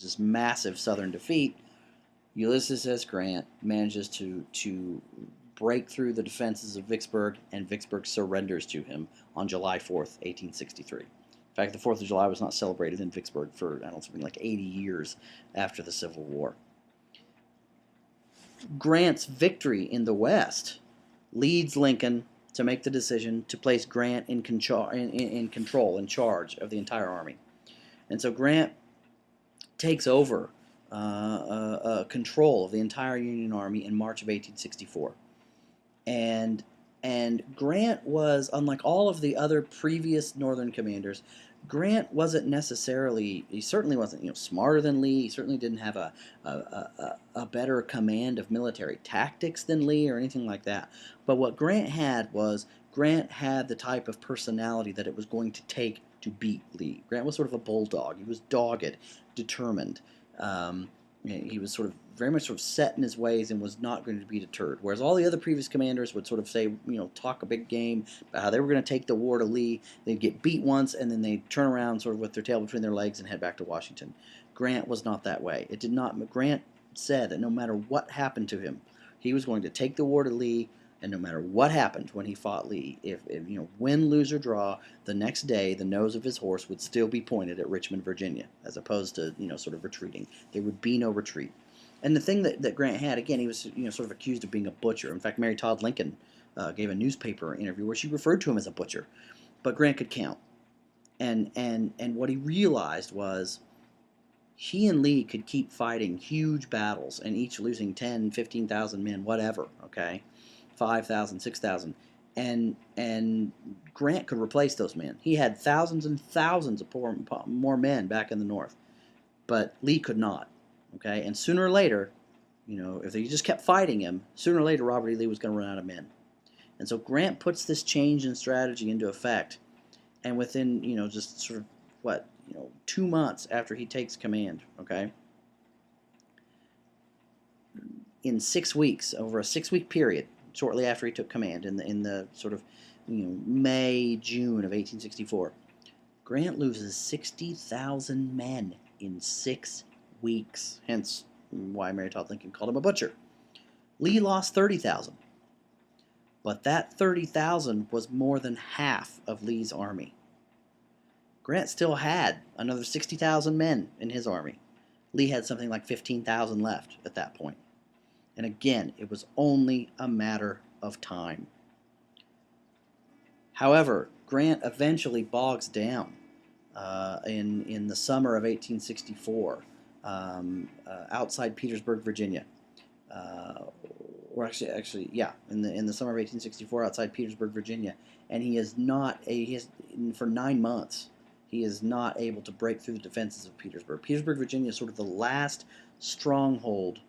this massive Southern defeat, Ulysses S. Grant manages to break through the defenses of Vicksburg, and Vicksburg surrenders to him on July 4th, 1863. In fact, the 4th of July was not celebrated in Vicksburg for, I don't know, something like 80 years after the Civil War. Grant's victory in the West leads Lincoln to make the decision to place Grant in control, in charge of the entire army. And so Grant takes over control of the entire Union Army in March of 1864. And Grant was, unlike all of the other previous Northern commanders, Grant wasn't necessarily, he certainly wasn't, smarter than Lee. He certainly didn't have a better command of military tactics than Lee or anything like that. But what Grant had was, Grant had the type of personality that it was going to take to beat Lee. Grant was sort of a bulldog. He was dogged, determined. He was sort of very much sort of set in his ways and was not going to be deterred. Whereas all the other previous commanders would sort of say, talk a big game about how they were going to take the war to Lee. They'd get beat once and then they'd turn around sort of with their tail between their legs and head back to Washington. Grant was not that way. It did not. Grant said that no matter what happened to him, he was going to take the war to Lee. And no matter what happened when he fought Lee, if win, lose, or draw, the next day the nose of his horse would still be pointed at Richmond, Virginia, as opposed to sort of retreating. There would be no retreat. And the thing that Grant had, again, he was sort of accused of being a butcher. In fact, Mary Todd Lincoln gave a newspaper interview where she referred to him as a butcher. But Grant could count, and what he realized was he and Lee could keep fighting huge battles and each losing 10, 15,000 men, whatever. Okay. 5,000, 6,000, and Grant could replace those men. He had thousands and thousands of more men back in the North, but Lee could not. Okay, and sooner or later, if they just kept fighting him, sooner or later Robert E. Lee was going to run out of men. And so Grant puts this change in strategy into effect, and within just sort of 2 months after he takes command, okay, in 6 weeks, over a 6-week period, shortly after he took command in the sort of May, June of 1864, Grant loses 60,000 men in 6 weeks. Hence why Mary Todd Lincoln called him a butcher. Lee lost 30,000, but that 30,000 was more than half of Lee's army. Grant still had another 60,000 men in his army. Lee had something like 15,000 left at that point. And again, it was only a matter of time. However, Grant eventually bogs down in the summer of 1864 outside Petersburg, Virginia. Or actually, yeah, in the summer of 1864 outside Petersburg, Virginia. And for 9 months, he is not able to break through the defenses of Petersburg. Petersburg, Virginia is sort of the last stronghold.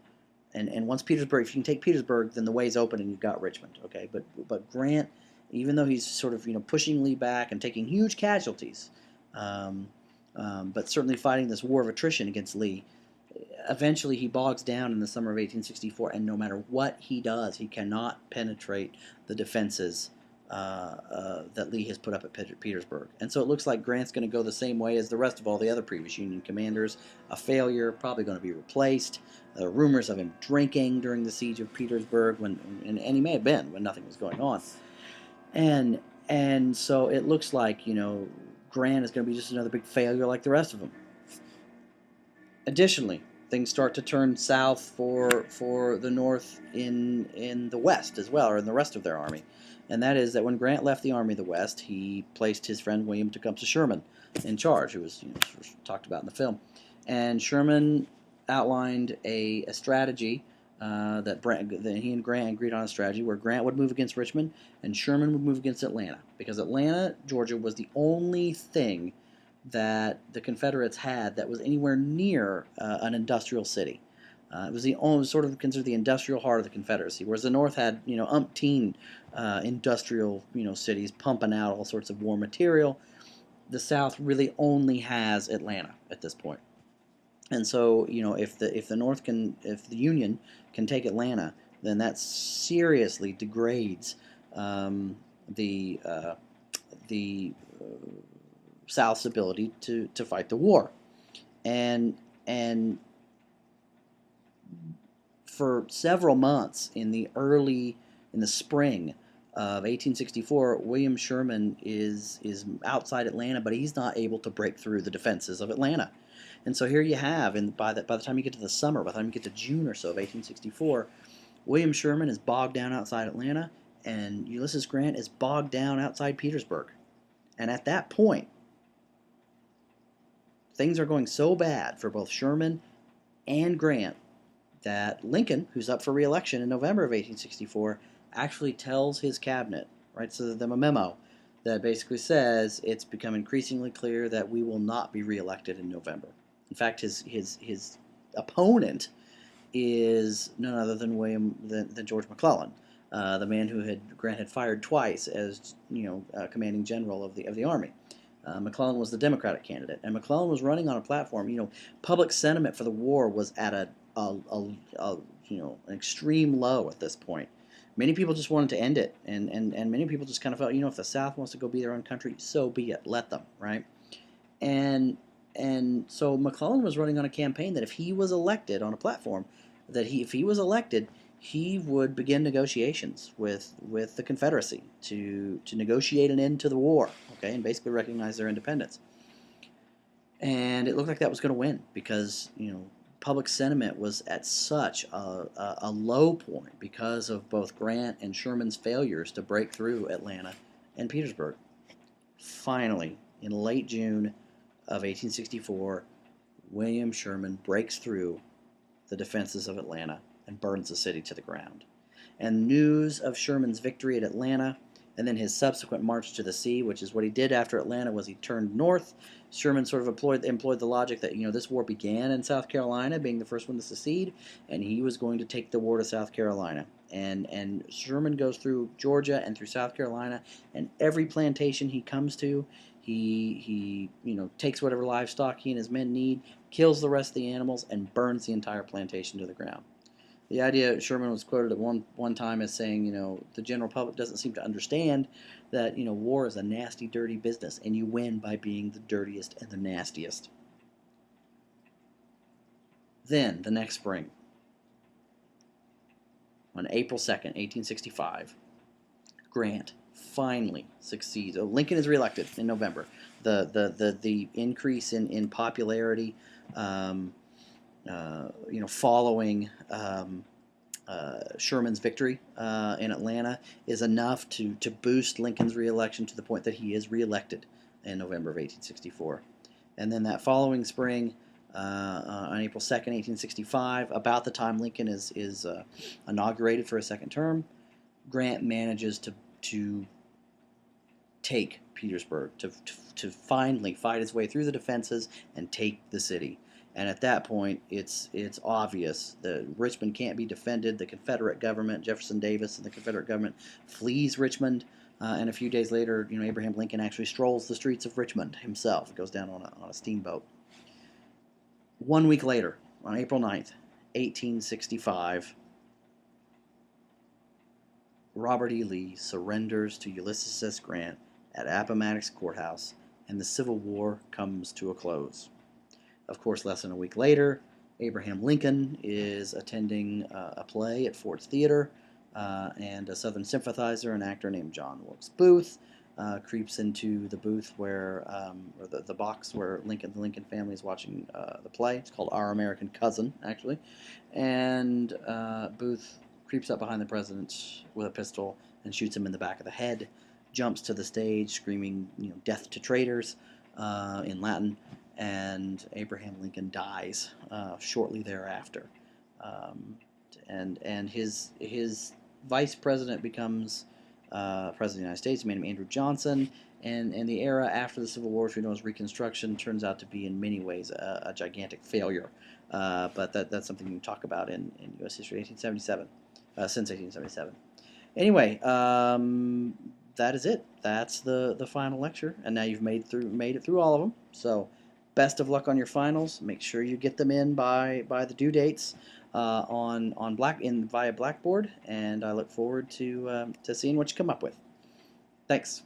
And once Petersburg, if you can take Petersburg, then the way's open and you've got Richmond. Okay, but Grant, even though he's sort of pushing Lee back and taking huge casualties, but certainly fighting this war of attrition against Lee, eventually he bogs down in the summer of 1864. And no matter what he does, he cannot penetrate the defenses that Lee has put up at Petersburg. And so it looks like Grant's going to go the same way as the rest of all the other previous Union commanders. A failure, probably going to be replaced. Rumors of him drinking during the siege of Petersburg, and he may have been when nothing was going on. And so it looks like Grant is going to be just another big failure like the rest of them. Additionally, things start to turn south for the North in the West as well, or in the rest of their army. And that is that when Grant left the Army of the West, he placed his friend William Tecumseh Sherman in charge, who was talked about in the film. And Sherman outlined a strategy that he and Grant agreed on, a strategy where Grant would move against Richmond and Sherman would move against Atlanta, because Atlanta, Georgia, was the only thing that the Confederates had that was anywhere near an industrial city. It was the only sort of considered the industrial heart of the Confederacy, whereas the North had umpteen industrial cities pumping out all sorts of war material. The South really only has Atlanta at this point. And so if the Union can take Atlanta, then that seriously degrades the South's ability to fight the war. And and for several months in the spring of 1864, William Sherman is outside Atlanta, but he's not able to break through the defenses of Atlanta. And so here you have, and by the time you get to the summer, by the time you get to June or so of 1864, William Sherman is bogged down outside Atlanta, and Ulysses Grant is bogged down outside Petersburg. And at that point, things are going so bad for both Sherman and Grant that Lincoln, who's up for re-election in November of 1864, actually tells his cabinet, writes them a memo that basically says it's become increasingly clear that we will not be re-elected in November. In fact, his opponent is none other than George McClellan, the man who Grant had fired twice as commanding general of the army. McClellan was the Democratic candidate, and McClellan was running on a platform. Public sentiment for the war was at an extreme low at this point. Many people just wanted to end it, and many people just kind of felt, if the South wants to go be their own country, so be it, let them, right? And so McClellan was running on a campaign that if he was elected on a platform, if he was elected, he would begin negotiations with the Confederacy to negotiate an end to the war, okay, and basically recognize their independence. And it looked like that was going to win because public sentiment was at such a low point because of both Grant and Sherman's failures to break through Atlanta and Petersburg. Finally, in late June of 1864, William Sherman breaks through the defenses of Atlanta and burns the city to the ground. And news of Sherman's victory at Atlanta and then his subsequent march to the sea, which is what he did after Atlanta, was he turned north. Sherman sort of employed the logic that this war began in South Carolina, being the first one to secede, and he was going to take the war to South Carolina. And Sherman goes through Georgia and through South Carolina, and every plantation he comes to, he takes whatever livestock he and his men need, kills the rest of the animals, and burns the entire plantation to the ground. The idea, Sherman was quoted at one time as saying, the general public doesn't seem to understand that, war is a nasty, dirty business, and you win by being the dirtiest and the nastiest. Then, the next spring, on April 2nd, 1865, Grant finally succeeds. Lincoln is reelected in November. The increase in popularity, following Sherman's victory in Atlanta is enough to boost Lincoln's reelection to the point that he is reelected in November of 1864. And then that following spring, on April 2nd, 1865, about the time Lincoln is inaugurated for a second term, Grant manages to take Petersburg, to finally fight his way through the defenses and take the city. And at that point, it's obvious that Richmond can't be defended. The Confederate government, Jefferson Davis and the Confederate government, flees Richmond. And a few days later, Abraham Lincoln actually strolls the streets of Richmond himself. Goes down on a steamboat. 1 week later, on April 9th, 1865, Robert E. Lee surrenders to Ulysses S. Grant at Appomattox Courthouse, and the Civil War comes to a close. Of course, less than a week later, Abraham Lincoln is attending a play at Ford's Theater, and a Southern sympathizer, an actor named John Wilkes Booth, creeps into the booth or the box where the Lincoln family is watching the play. It's called Our American Cousin, actually. And Booth creeps up behind the president with a pistol and shoots him in the back of the head, jumps to the stage screaming, death to traitors in Latin, and Abraham Lincoln dies shortly thereafter. And his vice president becomes president of the United States. He made him Andrew Johnson. And the era after the Civil War, which we know as Reconstruction, turns out to be in many ways a gigantic failure. But that's something we can talk about in U.S. history, 1877, since 1877. Anyway, that is it. That's the final lecture, and now you've made it through all of them. So, best of luck on your finals. Make sure you get them in by the due dates via Blackboard, and I look forward to seeing what you come up with. Thanks.